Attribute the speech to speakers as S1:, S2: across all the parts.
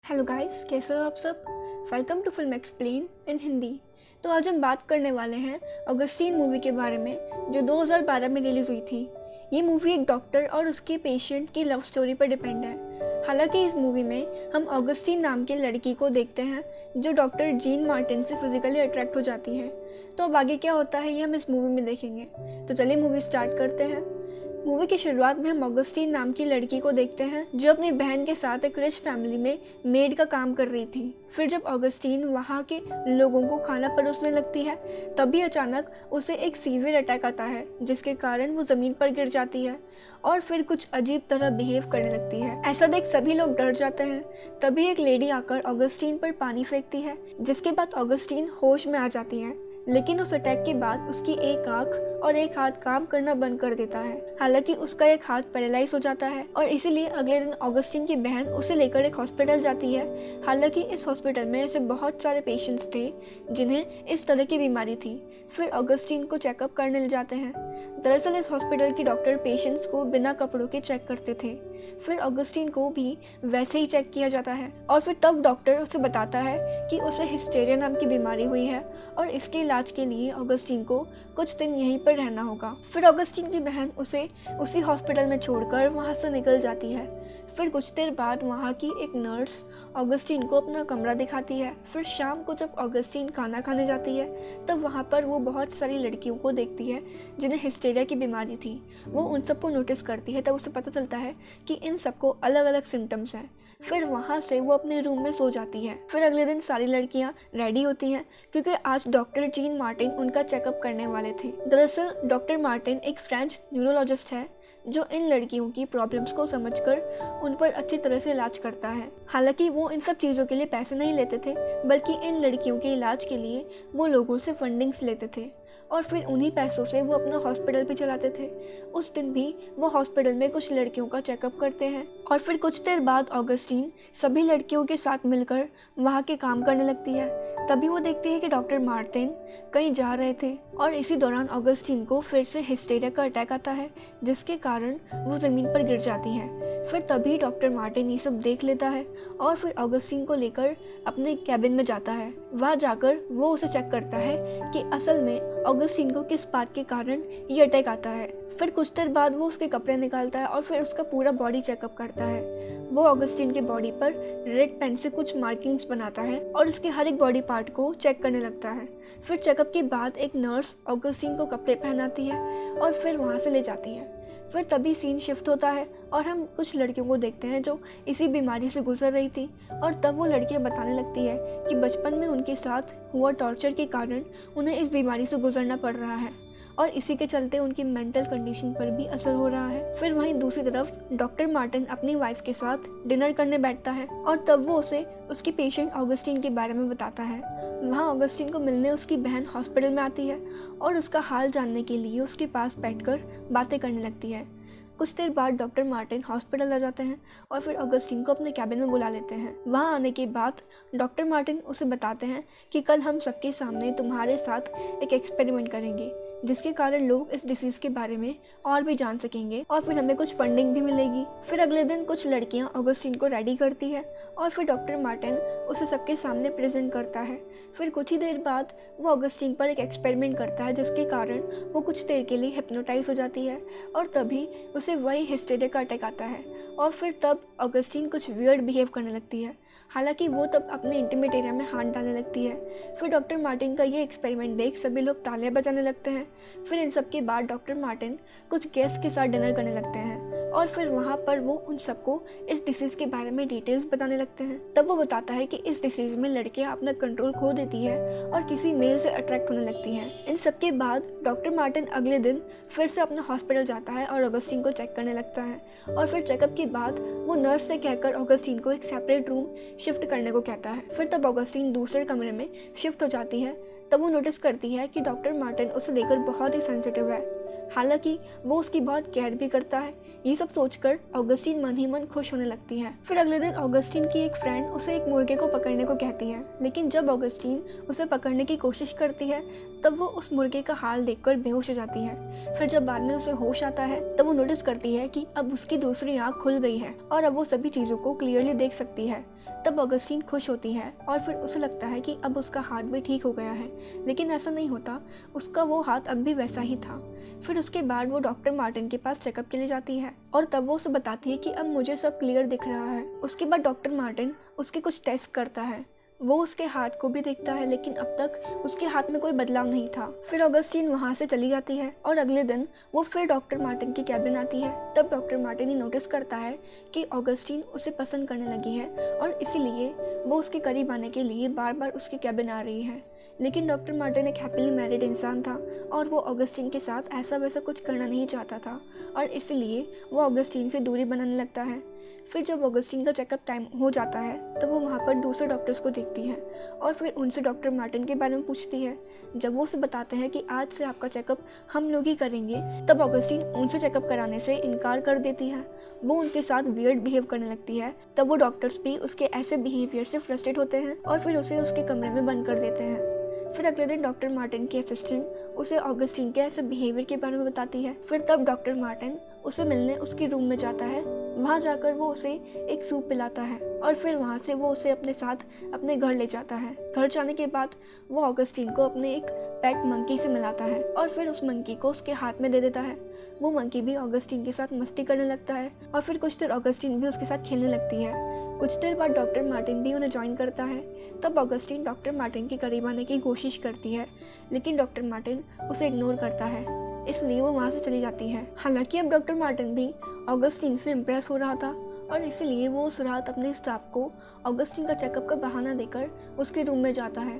S1: Hello guys, कैसे हो आप सब। Welcome to film explain in Hindi. तो आज हम बात करने वाले हैं ऑगस्टीन मूवी के बारे में, जो 2012 में रिलीज़ हुई थी। ये मूवी एक डॉक्टर और उसके पेशेंट की लव स्टोरी पर डिपेंड है। हालांकि इस मूवी में हम ऑगस्टीन नाम के लड़की को देखते हैं जो डॉक्टर जीन मार्टिन से फिजिकली अट्रैक्ट हो जाती है। तो अब आगे क्या होता है ये हम इस मूवी में देखेंगे। तो चलिए मूवी स्टार्ट करते हैं। मूवी की शुरुआत में हम ऑगस्टीन नाम की लड़की को देखते हैं जो अपनी बहन के साथ एक रिच फैमिली में मेड का काम कर रही थी। फिर जब ऑगस्टीन वहाँ के लोगों को खाना परोसने लगती है तभी अचानक उसे एक सीवियर अटैक आता है, जिसके कारण वो ज़मीन पर गिर जाती है और फिर कुछ अजीब तरह बिहेव करने लगती है। ऐसा देख सभी लोग डर जाते हैं। तभी एक लेडी आकर ऑगस्टीन पर पानी फेंकती है, जिसके बाद ऑगस्टीन होश में आ जाती है। लेकिन उस अटैक के बाद उसकी एक आंख और एक हाथ काम करना बंद कर देता है। हालांकि उसका एक हाथ पैरालाइज हो जाता है और इसीलिए अगले दिन ऑगस्टीन की बहन उसे लेकर एक हॉस्पिटल जाती है। हालांकि इस हॉस्पिटल में ऐसे बहुत सारे पेशेंट्स थे जिन्हें इस तरह की बीमारी थी। फिर ऑगस्टीन को चेकअप करने ले जाते हैं। दरअसल इस हॉस्पिटल की डॉक्टर पेशेंट्स को बिना कपड़ों के चेक करते थे। फिर ऑगस्टीन को भी वैसे ही चेक किया जाता है और फिर तब डॉक्टर उसे बताता है कि उसे हिस्टेरिया नाम की बीमारी हुई है और इसके इलाज के लिए ऑगस्टीन को कुछ दिन यहीं पर रहना होगा। फिर ऑगस्टीन की बहन उसे उसी हॉस्पिटल में छोड़कर वहां से निकल जाती है। फिर कुछ देर बाद वहाँ की एक नर्स ऑगस्टीन को अपना कमरा दिखाती है। फिर शाम को जब ऑगस्टीन खाना खाने जाती है तब वहाँ पर वो बहुत सारी लड़कियों को देखती है जिन्हें हिस्टेरिया की बीमारी थी। वो उन सबको नोटिस करती है, तब उसे पता चलता है कि इन सबको अलग अलग सिम्टम्स हैं। फिर वहाँ से वो अपने रूम में सो जाती है। फिर अगले दिन सारी लड़कियाँ रेडी होती हैं क्योंकि आज डॉक्टर जीन मार्टिन उनका चेकअप करने वाले थे। दरअसल डॉक्टर मार्टिन एक फ्रेंच न्यूरोलॉजिस्ट है जो इन लड़कियों की प्रॉब्लम्स को समझकर उन पर अच्छी तरह से इलाज करता है। हालांकि वो इन सब चीज़ों के लिए पैसे नहीं लेते थे, बल्कि इन लड़कियों के इलाज के लिए वो लोगों से फंडिंग्स लेते थे और फिर उन्हीं पैसों से वो अपना हॉस्पिटल भी चलाते थे। उस दिन भी वो हॉस्पिटल में कुछ लड़कियों का चेकअप करते हैं और फिर कुछ देर बाद ऑगस्टीन सभी लड़कियों के साथ मिलकर वहाँ के काम करने लगती है। तभी वो देखती है कि डॉक्टर मार्टिन कहीं जा रहे थे और इसी दौरान ऑगस्टीन को फिर से हिस्टेरिया का अटैक आता है, जिसके कारण वो ज़मीन पर गिर जाती है। फिर तभी डॉक्टर मार्टिन ये सब देख लेता है और फिर ऑगस्टीन को लेकर अपने कैबिन में जाता है। वहाँ जाकर वो उसे चेक करता है कि असल में ऑगस्टीन को किस बात के कारण ये अटैक आता है। फिर कुछ देर बाद वो उसके कपड़े निकालता है और फिर उसका पूरा बॉडी चेकअप करता है। वो ऑगस्टीन के बॉडी पर रेड पेन से कुछ मार्किंग्स बनाता है और उसके हर एक बॉडी पार्ट को चेक करने लगता है। फिर चेकअप के बाद एक नर्स ऑगस्टीन को कपड़े पहनाती है और फिर वहाँ से ले जाती है। फिर तभी सीन शिफ्ट होता है और हम कुछ लड़कियों को देखते हैं जो इसी बीमारी से गुजर रही थी और तब वो लड़कियां बताने लगती है कि बचपन में उनके साथ हुआ टॉर्चर के कारण उन्हें इस बीमारी से गुजरना पड़ रहा है और इसी के चलते उनकी मेंटल कंडीशन पर भी असर हो रहा है। फिर वहीं दूसरी तरफ डॉक्टर मार्टिन अपनी वाइफ के साथ डिनर करने बैठता है और तब वो उसे उसकी पेशेंट ऑगस्टीन के बारे में बताता है। वहाँ ऑगस्टीन को मिलने उसकी बहन हॉस्पिटल में आती है और उसका हाल जानने के लिए उसके पास बैठकर बातें करने लगती है। कुछ देर बाद डॉक्टर मार्टिन हॉस्पिटल आ जाते हैं और फिर ऑगस्टीन को अपने कैबिन में बुला लेते हैं। वहाँ आने के बाद डॉक्टर मार्टिन उसे बताते हैं कि कल हम सबके सामने तुम्हारे साथ एक एक्सपेरिमेंट करेंगे, जिसके कारण लोग इस डिसीज़ के बारे में और भी जान सकेंगे और फिर हमें कुछ फंडिंग भी मिलेगी। फिर अगले दिन कुछ लड़कियां ऑगस्टीन को रेडी करती है और फिर डॉक्टर मार्टिन उसे सबके सामने प्रेजेंट करता है। फिर कुछ ही देर बाद वो ऑगस्टीन पर एक एक्सपेरिमेंट करता है, जिसके कारण वो कुछ देर के लिए हिप्नोटाइज हो जाती है और तभी उसे वही हिस्टेरिया का अटैक आता है और फिर तब ऑगस्टीन कुछ वियर्ड बिहेव करने लगती है। हालांकि वो तब अपने इंटीमेट एरिया में हाथ डालने लगती है। फिर डॉक्टर मार्टिन का ये एक्सपेरिमेंट देख सभी लोग तालियां बजाने लगते हैं। फिर इन सब के बाद डॉक्टर मार्टिन कुछ गेस्ट के साथ डिनर करने लगते हैं और फिर वहाँ पर वो उन सबको इस डिसीज़ के बारे में डिटेल्स बताने लगते हैं। तब वो बताता है कि इस डिसीज़ में लड़कियाँ अपना कंट्रोल खो देती है और किसी मेल से अट्रैक्ट होने लगती हैं। इन सब के बाद डॉक्टर मार्टिन अगले दिन फिर से अपना हॉस्पिटल जाता है और ऑगस्टीन को चेक करने लगता है और फिर चेकअप के बाद वो नर्स से कहकर ऑगस्टीन को एक सेपरेट रूम शिफ्ट करने को कहता है। फिर तब ऑगस्टीन दूसरे कमरे में शिफ्ट हो जाती है। तब वो नोटिस करती है कि डॉक्टर मार्टिन उसे लेकर बहुत ही सेंसिटिव है। हालांकि वो उसकी बहुत केयर भी करता है। ये सब सोचकर ऑगस्टीन मन ही मन खुश होने लगती है। फिर अगले दिन ऑगस्टीन की एक फ्रेंड उसे एक मुर्गे को पकड़ने को कहती है, लेकिन जब ऑगस्टीन उसे पकड़ने की कोशिश करती है तब वो उस मुर्गे का हाल देखकर बेहोश हो जाती है। फिर जब बाद में उसे होश आता है तब वो नोटिस करती है कि अब उसकी दूसरी आंख खुल गई है और अब वो सभी चीज़ों को क्लियरली देख सकती है। तब ऑगस्टीन खुश होती है और फिर उसे लगता है कि अब उसका हाथ भी ठीक हो गया है, लेकिन ऐसा नहीं होता। उसका वो हाथ अब भी वैसा ही था। फिर उसके बाद वो डॉक्टर मार्टिन के पास चेकअप के लिए जाती है और तब वो उसे बताती है कि अब मुझे सब क्लियर दिख रहा है। उसके बाद डॉक्टर मार्टिन उसके कुछ टेस्ट करता है। वो उसके हाथ को भी देखता है, लेकिन अब तक उसके हाथ में कोई बदलाव नहीं था। फिर ऑगस्टीन वहाँ से चली जाती है और अगले दिन वो फिर डॉक्टर मार्टिन की कैबिन आती है। तब डॉक्टर मार्टिन ही नोटिस करता है कि ऑगस्टीन उसे पसंद करने लगी है और इसीलिए वो उसके करीब आने के लिए बार बार उसके कैबिन आ रही है। लेकिन डॉक्टर मार्टिन एक हैप्पीली मैरिड इंसान था और वो ऑगस्टीन के साथ ऐसा वैसा कुछ करना नहीं चाहता था और इसीलिए वो ऑगस्टीन से दूरी बनाने लगता है। फिर जब ऑगस्टीन का चेकअप टाइम हो जाता है तब वो वहाँ पर दूसरे डॉक्टर्स को देखती है और फिर उनसे डॉक्टर मार्टिन के बारे में पूछती है। जब वो उसे बताते हैं कि आज से आपका चेकअप हम लोग ही करेंगे, तब ऑगस्टीन उनसे चेकअप कराने से इनकार कर देती है। वो उनके साथ वियर्ड बिहेव करने लगती है। तब वो डॉक्टर्स भी उसके ऐसे बिहेवियर से फ्रस्ट्रेट होते हैं और फिर उसे उसके कमरे में बंद कर देते हैं। फिर अगले दिन डॉक्टर मार्टिन की असिस्टेंट उसे ऑगस्टीन के ऐसे बिहेवियर के बारे में बताती है। फिर तब डॉक्टर मार्टिन उसे मिलने उसके रूम में जाता है। वहाँ जाकर वो उसे एक सूप पिलाता है और फिर वहाँ से वो उसे अपने साथ अपने घर ले जाता है। घर जाने के बाद वो ऑगस्टीन को अपने एक पेट मंकी से मिलाता है और फिर उस मंकी को उसके हाथ में दे देता है। वो मंकी भी ऑगस्टीन के साथ मस्ती करने लगता है और फिर कुछ देर ऑगस्टीन भी उसके साथ खेलने लगती है। कुछ देर बाद डॉक्टर मार्टिन भी उन्हें ज्वाइन करता है। तब ऑगस्टीन डॉक्टर मार्टिन के करीब आने की कोशिश करती है, लेकिन डॉक्टर मार्टिन उसे इग्नोर करता है, इसलिए वो वहाँ से चली जाती है। हालांकि अब डॉक्टर मार्टिन भी ऑगस्टीन से इम्प्रेस हो रहा था और इसीलिए वो उस रात अपने स्टाफ को ऑगस्टीन का चेकअप का बहाना देकर उसके रूम में जाता है।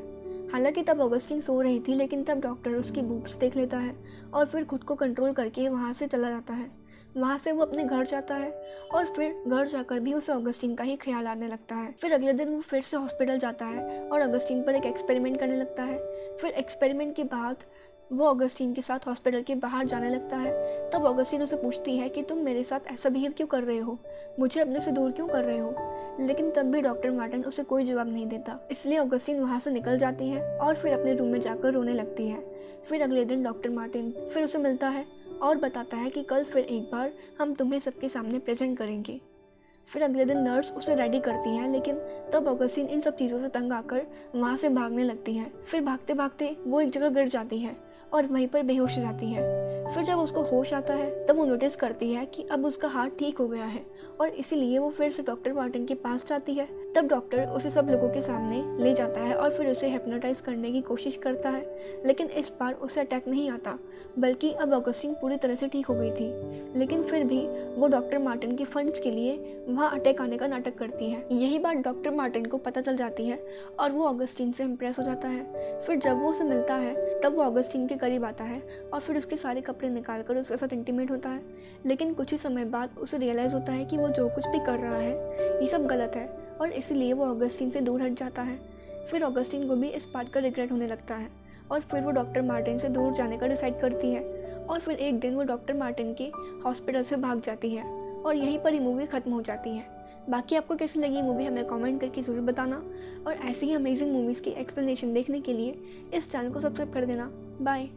S1: हालांकि तब ऑगस्टीन सो रही थी, लेकिन तब डॉक्टर उसकी बुक्स देख लेता है और फिर खुद को कंट्रोल करके वहाँ से चला जाता है। वहाँ से वो अपने घर जाता है और फिर घर जाकर भी उसे ऑगस्टीन का ही ख्याल आने लगता है। फिर अगले दिन वो फिर से हॉस्पिटल जाता है और ऑगस्टीन पर एक एक्सपेरिमेंट करने लगता है। फिर एक्सपेरिमेंट के बाद वो ऑगस्टीन के साथ हॉस्पिटल के बाहर जाने लगता है। तब ऑगस्टीन उसे पूछती है कि तुम मेरे साथ ऐसा बिहेव क्यों कर रहे हो, मुझे अपने से दूर क्यों कर रहे हो। लेकिन तब भी डॉक्टर मार्टिन उसे कोई जवाब नहीं देता, इसलिए ऑगस्टीन वहाँ से निकल जाती है और फिर अपने रूम में जाकर रोने लगती है। फिर अगले दिन डॉक्टर मार्टिन फिर उसे मिलता है और बताता है कि कल फिर एक बार हम तुम्हें सबके सामने प्रेजेंट करेंगे। फिर अगले दिन नर्स उसे रेडी करती हैं, लेकिन तब ऑगस्टीन इन सब चीज़ों से तंग आकर वहाँ से भागने लगती है। फिर भागते भागते वो एक जगह गिर जाती है और वहीं पर बेहोश हो जाती है। फिर जब उसको होश आता है तब वो नोटिस करती है कि अब उसका हाथ ठीक हो गया है और इसीलिए वो फिर से डॉक्टर मार्टिन के पास जाती है। तब डॉक्टर उसे सब लोगों के सामने ले जाता है और फिर उसे हिप्नोटाइज करने की कोशिश करता है, लेकिन इस बार उसे अटैक नहीं आता, बल्कि अब ऑगस्टीन पूरी तरह से ठीक हो गई थी। लेकिन फिर भी वो डॉक्टर मार्टिन के फंड्स के लिए वहाँ अटैक आने का नाटक करती है। यही बात डॉक्टर मार्टिन को पता चल जाती है और वो ऑगस्टीन से इम्प्रेस हो जाता है। फिर जब वो उसे मिलता है तब वो ऑगस्टीन के करीब आता है और फिर उसके सारे कपड़े निकाल कर उसके साथ इंटीमेट होता है। लेकिन कुछ ही समय बाद उसे रियलाइज़ होता है कि वो जो कुछ भी कर रहा है ये सब गलत है और इसीलिए वो ऑगस्टीन से दूर हट जाता है। फिर ऑगस्टीन को भी इस बात का रिग्रेट होने लगता है और फिर वो डॉक्टर मार्टिन से दूर जाने का डिसाइड करती है और फिर एक दिन वो डॉक्टर मार्टिन के हॉस्पिटल से भाग जाती है और यहीं पर ही मूवी ख़त्म हो जाती है। बाकी आपको कैसी लगी मूवी हमें कमेंट करके ज़रूर बताना और ऐसी ही अमेजिंग मूवीज़ की एक्सप्लेनेशन देखने के लिए इस चैनल को सब्सक्राइब कर देना। बाय।